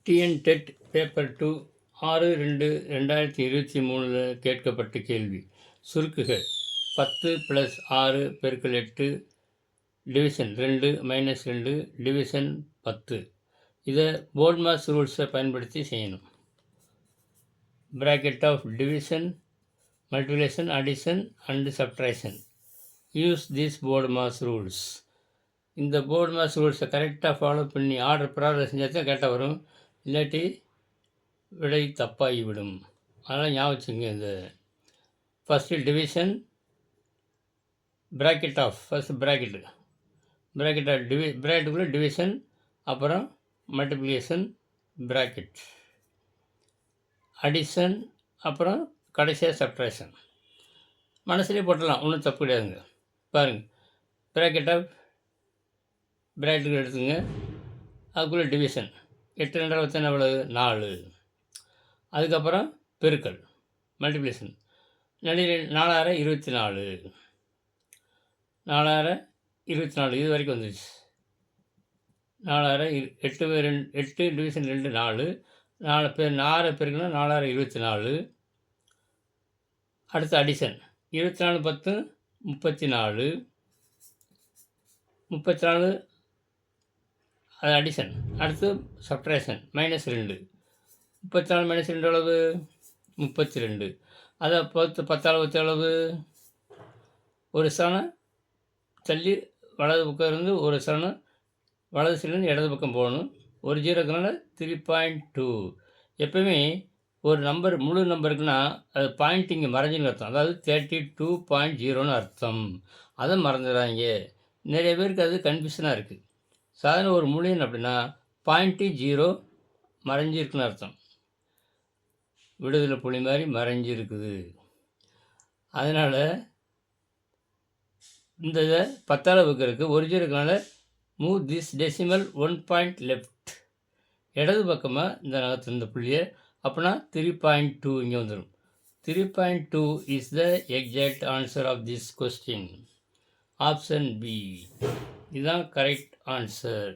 TN dead paper 2 6/2/2023 கேட்கப்பட்ட கேள்வி. சுருக்குக. 10 + 6 × 8 division 2 - 2 division 10. இதை போர்ட்மாஸ் ரூல்ஸை பயன்படுத்தி செய்யணும். bracket of division, multiplication, addition and subtraction. Use these BODMAS rules. இந்த போர்ட்மாஸ் ரூல்ஸை கரெக்டாக ஃபாலோ பண்ணி ஆர்டர் ப்ராடர் செஞ்சால் தான் கரெக்டாக வரும். இல்லாட்டி விடை தப்பாகிவிடும். அதனால் ஞாபகம் வச்சுங்க. இந்த first division bracket of first bracket of ப்ராக்கெட்டுக்குள்ளே டிவிஷன், அப்புறம் மல்டிப்ளிகேஷன் ப்ராக்கெட், அடிஷன், அப்புறம் கடைசியாக சப்ட்ராக்ஷன். மனசுலேயே போட்டலாம், ஒன்றும் தப்பு கிடையாதுங்க. பாருங்கள், ப்ராக்கெட் ஆஃப் ப்ராக்கெட்டுக்கு எடுத்துங்க, அதுக்குள்ளே டிவிஷன் 8 2 21 எவ்வளவு 4. அதுக்கப்புறம் பெருக்கல் மல்டிப்ளிகேஷன் 4 24 இது வரைக்கும் வந்துடுச்சு. 4 8 டிவிஷன் 2 4 4 பெருக்குனா 4 24. அடுத்து அடிஷன் 24 10 34 34 அது அடிஷன். அடுத்து சப்ட்ராக்ஷன் -2 34 - 2 எவ்வளவு 32. அதை 10 எவ்வளவு ஒரு சனம் தள்ளி வலது பக்கம் இருந்து ஒரு சனம் வலது சைட்லேருந்து இடது பக்கம் போகணும். ஒரு 0க்குனால 3.2. எப்போவுமே ஒரு நம்பர் முழு நம்பருக்குன்னா அது பாயிண்ட் இங்கே மறைஞ்சுன்னு அர்த்தம். அதாவது 32.0ன்னு அர்த்தம். அதை மறந்துடுறாங்க. நிறைய பேருக்கு அது கன்ஃபியூஷனாக இருக்குது. சாதாரண ஒரு முழு எண் அப்படின்னா .0 மறைஞ்சிருக்குன்னு அர்த்தம். விடுதலை புலி மாதிரி மறைஞ்சிருக்குது. அதனால் இந்த இதை 10ஆல் வகுக்கிறதுக்கு ஒரு 0க்குனால move this decimal 1 point left. இடது பக்கமாக இந்த நகர்த்து இந்த புள்ளியை. அப்படின்னா 3.2 இங்கே வந்துடும். 3.2 is the exact answer of this question. Option B இதுதான் கரெக்ட் ஆன்சர்.